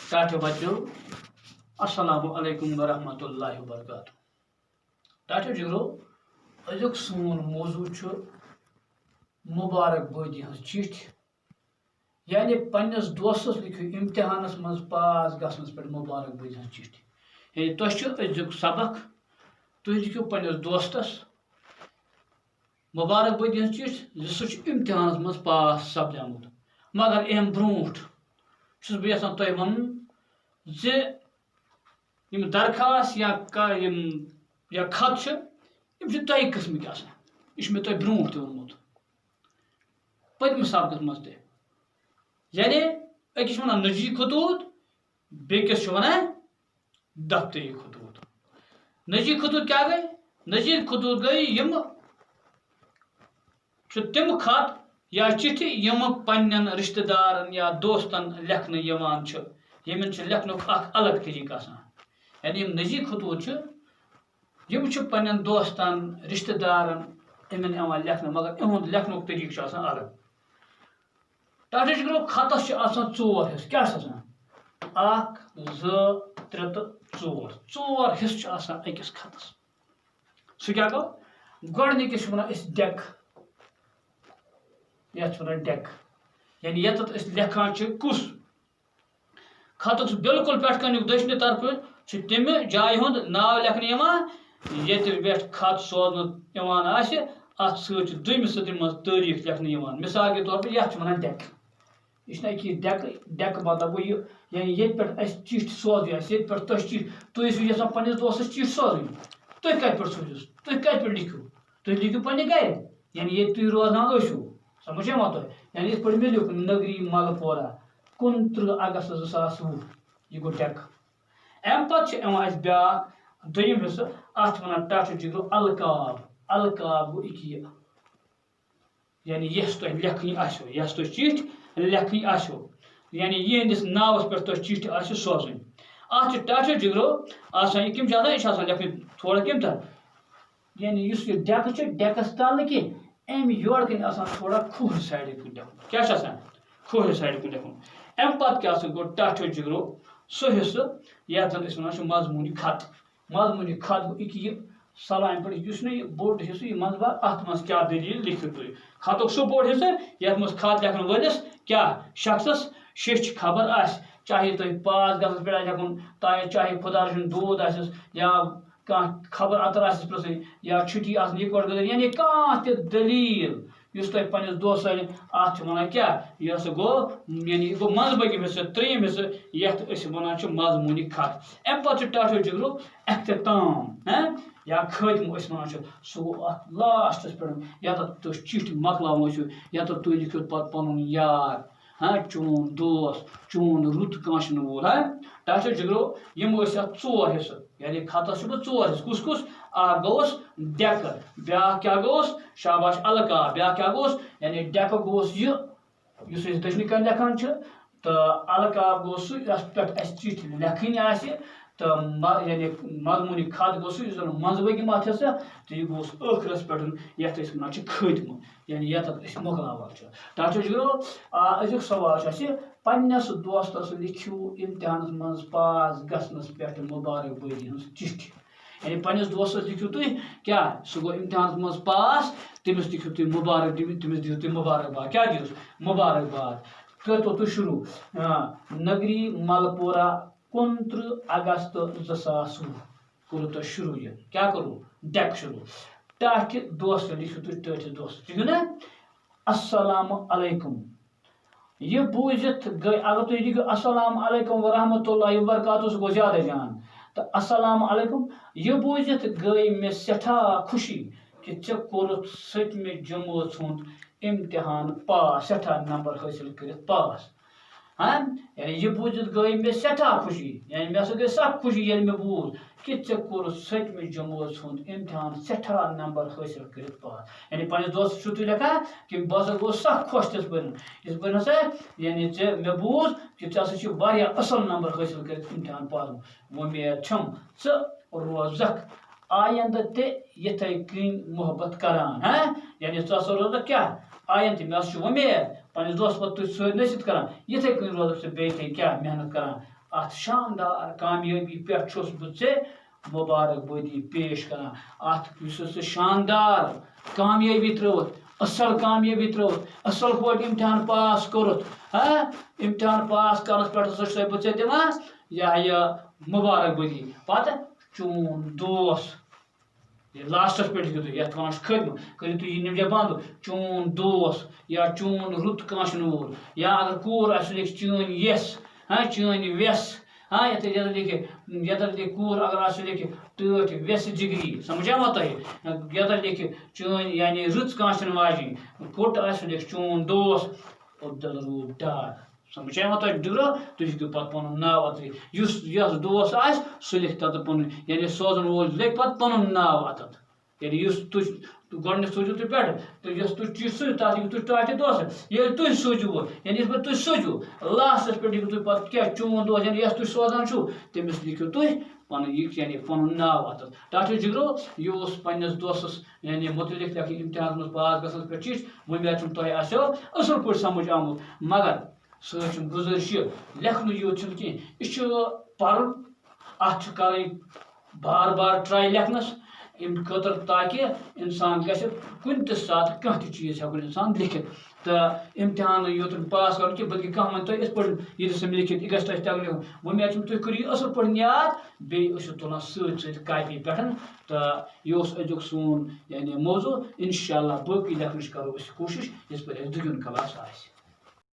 ٹاٹھے بچو السلام علیکم ورحمۃ اللہ وبرکاتہ ٹاٹھے جگرو أزیُک سون موضوع چھُ مبارک بٲدی ہٕنٛز چِٹھۍ یعنی پنٛنِس دوستس لیکھِو امتحانس منٛز پاس گژھنس پٮ۪ٹھ مبارک بٲدی ہٕنٛز چِٹھۍ یعنی تۄہہِ چھُ أزیُک سبق تُہۍ لیکھِو پنٛنِس دوستس مبارک بٲدی ہٕنٛز چِٹھۍ زِ سُہ چھُ امتحانس منٛز پاس سپدیومُت مگر امہِ برونٛٹھ چھُس بہٕ یژھان تۄہہِ وَنُن زِ یِم درخاست یا خط چھِ یِم چھِ دۄیہِ قٕسمٕکۍ آسان یہِ چھُ مےٚ تۄہہِ برونٛٹھ تہِ ووٚنمُت پٔتمہِ سبقس منٛز تہِ یعنی أکِس چھِ وَنان نجی خطوٗط بیٚکِس چھِ وَنان دفتری خطوٗط نجی خطوٗط کیٛاہ گٔے نجی خطوٗط گٔے یِم چھِ تِم خط یا چِٹھِ یِم پنٛنٮ۪ن رِشتہٕ دارن یا دوستن لیکھنہٕ یِوان چھِ یِمن چھِ لیکھنُک اکھ الگ طریٖقہٕ آسان یعنی یِم نجی خطوٗط چھِ یِم چھِ پنٛنٮ۪ن دوستن رِشتہٕ دارن یِمن یِوان لیکھنہٕ مگر یِہُنٛد لیکھنُک طریٖقہٕ چھُ آسان الگ ٹاٹھے جگرو خطس چھِ آسان ژور حِصہٕ کیٛاہ چھِ آسان 1 2 3 تہٕ 4 حِصہٕ چھِ آسان أکِس خطس سُہ کیٛاہ گوٚو گۄڈنِکِس چھِ وَنان أسۍ ڈٮ۪کہٕ یتھ چھِ وَنان ڈٮ۪کہٕ یعنی ییٚتٮ۪تھ أسۍ لیکھان چھِ کُس خطُک بِلکُل پٮ۪ٹھٕ کَنیُک دٔچھنہِ طرفہٕ چھُ تَمہِ جایہِ ہُنٛد ناو لیکھنہٕ یِوان ییٚتہِ پٮ۪ٹھ خط سوزنہٕ یِوان آسہِ اَتھ سۭتۍ چھُ دوٚیمہِ سطرِ منٛز تٲریٖخ لیکھنہٕ یِوان مِثال کے طور پر یَتھ چھِ وَنان ڈٮ۪کہٕ یہِ چھُنہ أکیاہ ڈٮ۪کہٕ مطلب گوٚو یہِ یعنی ییٚتہِ پٮ۪ٹھ اَسہِ چِٹھۍ سوزٕنۍ آسہِ ییٚتہِ پٮ۪ٹھ تۄہہِ چِٹھۍ تُہۍ ٲسِو یژھان پنٛنِس دوستس چِٹھۍ سوزٕنۍ تُہۍ کَتہِ پٮ۪ٹھ سوٗزِوس تُہۍ کَتہِ پٮ۪ٹھ لیکھِو تُہۍ لیکھِو پنٛنہِ گرِ یعنی ییٚتہِ تُہۍ روزان ٲسِو سمجھ یِوان تۄہہِ یعنی یِتھ پٲٹھۍ مےٚ لیوٗکھ نگری ملپورہ 29 اگست 2020 یہِ گوٚو ڈٮ۪کہٕ اَمہِ پتہٕ چھِ یِوان اَسہِ بیٛاکھ دوٚیِم حِصہٕ اَتھ چھِ وَنان ٹاٹھے جگرو القاب گوٚو یہِ یعنی یۄس تۄہہِ لیکھٕنۍ آسیو یۄس تۄہہِ چِٹھۍ لیکھٕنۍ آسیو یعنی یِہنٛدِس ناوَس پٮ۪ٹھ تۄہہِ چِٹھۍ آسہِ سوزٕنۍ اَتھ چھِ ٹاٹھے جگرو آسان یہِ کَمہِ چھِ آسان یہِ چھِ آسان لیکھٕنۍ تھوڑا کَمہِ طرف یعنی یُس یہِ ڈٮ۪کہٕ چھُ ڈٮ۪کَس تل نہٕ کینٛہہ اَمہِ یورٕ کَنۍ آسان تھوڑا کھوٗرِ سایڈٕ کُن لیکھُن کیٛاہ چھُ آسان کھوٗرِ سایڈٕ کُن لیکھُن اَمہِ پتہٕ کیٛاہ سا گوٚو ٹاٹھے جگرو سُہ حِصہٕ یَتھ زَن أسۍ وَنان چھِ مضموٗنی خط مضموٗنی خط گوٚو یہِ سلامہِ پٮ۪ٹھ یُس نہٕ یہِ بوٚڑ حِصہٕ یہِ منٛزٕ باگ اَتھ منٛز کیٛاہ دٔلیٖل لیکھِو تُہۍ خطُک سُہ بوٚڑ حِصہٕ یَتھ منٛز خط لیکھن وٲلِس کیٛاہ شخصس شیٚچھِ خبر آسہِ چاہے تۄہہِ پاس گژھنس پٮ۪ٹھ آسہِ لیکھُن چاہے خۄدا رٔچھِنۍ دود آسٮ۪س یا کانٛہہ خبر اتر آسٮ۪س پرٛژھٕنۍ یا چھُٹی آسن یِکوٹہٕ گٔژھِتھ یعنی کانٛہہ تہِ دٔلیٖل یُس تۄہہِ پنٛنِس دوستس آسہِ اَتھ چھِ وَنان کیٛاہ یہِ ہسا گوٚو یعنی یہِ گوٚو منٛزبٲگِم حِصہٕ ترٛیٚیِم حِصہٕ یَتھ أسۍ وَنان چھِ مضموٗنی خط اَمہِ پتہٕ چھُ ٹاٹھے جگرو اختتام یا خٲتمہٕ أسۍ وَنان چھِ سُہ گوٚو اَتھ لاسٹَس پٮ۪ٹھ ییٚتٮ۪تھ تُہۍ چِٹھۍ مۄکلاوان ٲسِو ییٚتٮ۪تھ تُہۍ لیکھِو پَتہٕ پَنُن یار چون دوست چون رُت کٲنٛسہِ نہٕ وول ٹاٹھے جگرو یِم ٲسۍ اَتھ 4 حِصہٕ یعنی خطس چھُ 4 حِصہٕ کُس اکھ گوٚوُس ڈٮ۪کہٕ بیٛاکھ کیٛاہ گوٚوُس شاباش القاب بیٛاکھ کیٛاہ گوٚوُس یعنی ڈٮ۪کہٕ گوٚوُس یہِ یُس أسۍ دٔچھنہِ کَنۍ لیکھان چھِ تہٕ القاب گوٚو سُہ یَتھ پٮ۪ٹھ اَسہِ چِٹھۍ لیکھٕنۍ آسہِ تہٕ یعنی مضموٗنی خط گوٚو سُہ یُس زَن منٛزبٲگِم اَتھ حِصہٕ تہٕ یہِ گوٚوُس ٲخرَس پٮ۪ٹھ یَتھ أسۍ وَنان چھِ خٲتمہٕ یعنی ییٚتٮ۪تھ أسۍ مۄکلاوان چھِ ٹاٹھے جگرو أزیُک سوال چھُ اَسہِ پنٛنِس دوستس لیکھِو امتحانس منٛز پاس گژھنس پٮ۪ٹھ مبارک بٲدی ہٕنٛز چِٹھۍ یعنی پنٛنِس دوستس لیکھِو تُہۍ کیٛاہ سُہ گوٚو امتحانس منٛز پاس تٔمِس لیکھِو تُہۍ مُبارک تٔمِس دِیِو تُہۍ مُبارک باد کیٛاہ دِیوس مُبارک باد کٔرۍتو تُہۍ شروٗع نگری ملپورہ 29 اگست 2020 کوٚرُو تۄہہِ شروٗع یہِ کیٛاہ کوٚروٕ ڈٮ۪کہٕ شروٗع ٹاٹھہِ دوست لیکھِو تُہۍ ٹٲٹھِس دوستس لیکھِو نا السلام علیکم یہِ بوٗزِتھ گٔے اگر تُہۍ لیکھِو السلام علیکم ورحمۃ اللہ وبرکاتہ سُہ گوٚو زیادَے جان تہٕ السلام علیکم یہِ بوٗزِتھ گٔے مےٚ سٮ۪ٹھاہ خوشی کہِ ژےٚ کوٚرُتھ 7مہِ جمٲژ ہُنٛد امتحان پاس سٮ۪ٹھاہ نمبر حٲصِل کٔرِتھ پاس یعنی یہِ بوٗزِتھ گٔے مےٚ سٮ۪ٹھاہ خوشی یعنی مےٚ ہسا گٔے سخ خوشی ییٚلہِ مےٚ بوٗز کہِ ژےٚ کوٚرُتھ 7مہِ جمٲژ ہُنٛد امتحان سٮ۪ٹھاہ نمبر حٲصِل کٔرِتھ پاس یعنی پنٛنِس دوستس چھُو تُہۍ لیکھان کہِ بہٕ ہسا گوٚوُس سخ خۄش تِتھ پٲٹھۍ ہسا یعنی مےٚ بوٗز کہِ ژےٚ ہسا چھُ واریاہ اَصٕل نمبر حٲصِل کٔرِتھ امتحان پاس وۄمید چھَم ژٕ روزکھ آیندٕ تہِ یِتھَے کٔنۍ محبت کران یعنی ژٕ ہسا روزکھ کیٛاہ آیندٕ تہِ مےٚ ہسا چھُ وۄمید پنٛنِس دوستس پتہٕ تُہۍ سۭتۍ نٔصیٖحت کران یِتھَے کٔنۍ روزکھ ژٕ بیٚیہِ تہِ کیٛاہ محنت کران ات شاندار کامیابی پہ چھس بہ مبارک بادی پیش کران ات سہ شاندار کامیابی تروت اصل کامیابی تروت اصل پٲٹھۍ امتحان پاس کورت ہاں امتحان پاس کرنس پہ سہ بہ دِوان یہ مبارک بادی پتہ چون دوست لاسٹس پہ یتھ ونان ختم کرو تھی یہ بند چون دوست یا چون رت کانشنور یا اگر کور آسہ لیکھ چون یس ہاں چون ویس ہاں یتر لکھ کور اگر آسہ لیکھ ٹٲٹھ ویس جگری سمجھا تہ یتر لکھ چون یعنی رٕژ کانشن واجن کوٚٹ آسہ لیکھ چون دوست عبدالروٗف ڈار سمجھا تہ ڈگرو تھی ہیٚکِو پتہٕ پنُن ناو اتھ یس دوست آسہ سُہ لیکھِ تتھ پنُن یعنی سوزن وول لیکھِ پتہٕ پنُن ناو اتھ یعنی یس تھی گۄڈنیتھ سوٗزِو تُہۍ پٮ۪ٹھٕ تہٕ یۄس تُہۍ چیٖز سوٗزِو تتھ ہیٚکِو تُہۍ ٹاٹہِ دوست ییٚلہِ تُہۍ سوٗزِو یعنی یِتھ پٲٹھۍ تُہۍ سوٗزِو لاسٹس پٮ۪ٹھ ہیٚکِو تُہۍ پتہٕ کیٛاہ چون دوست یعنی یۄس تُہۍ سوزان چھُو تٔمِس لیکھِو تُہۍ پنُن یہِ یعنی پنُن ناو اتھ ٹاٹھو جگرو یہِ اوس پننِس دوستس یعنی متعلق لیکھِ امتحانس منٛز پاس گژھنس پٮ۪ٹھ چیٖز وۄمید چھُم تۄہہِ آسیو اصل پٲٹھۍ سمجھ آمُت مگر سۭتۍ چھُم گُزٲرِش یہِ لیکھنُے یوت چھُنہٕ کینٛہہ یہِ چھُ پرُن اتھ چھُ کرٕنۍ بار بار ٹراے لیکھنس امہِ خٲطرٕ تاکہِ انسان گژھِ کُنہِ تہِ ساتہٕ کانٛہہ تہِ چیٖز ہٮ۪کون انسان لیکھِتھ تہٕ امتحان یوت پاس کرُن کینٛہہ بلکہِ کانٛہہ وَنہِ تۄہہِ یِتھ پٲٹھۍ یہِ دِسم لیکھِتھ یہِ گژھِ تۄہہِ تگُن لیکھُن وۄمید چھُم تُہۍ کٔرِو یہِ اصل پٲٹھۍ یاد بیٚیہِ ٲسِو تُلان سۭتۍ سۭتۍ کاپی پٮ۪ٹھ تہٕ یہِ اوس أزیُک سون یعنی موضوٗع انشاء اللہ باقٕے لیکھنٕچ کرو أسۍ کوٗشش یِژ پھِر اَسہِ دۄیِم کلاس آسہِ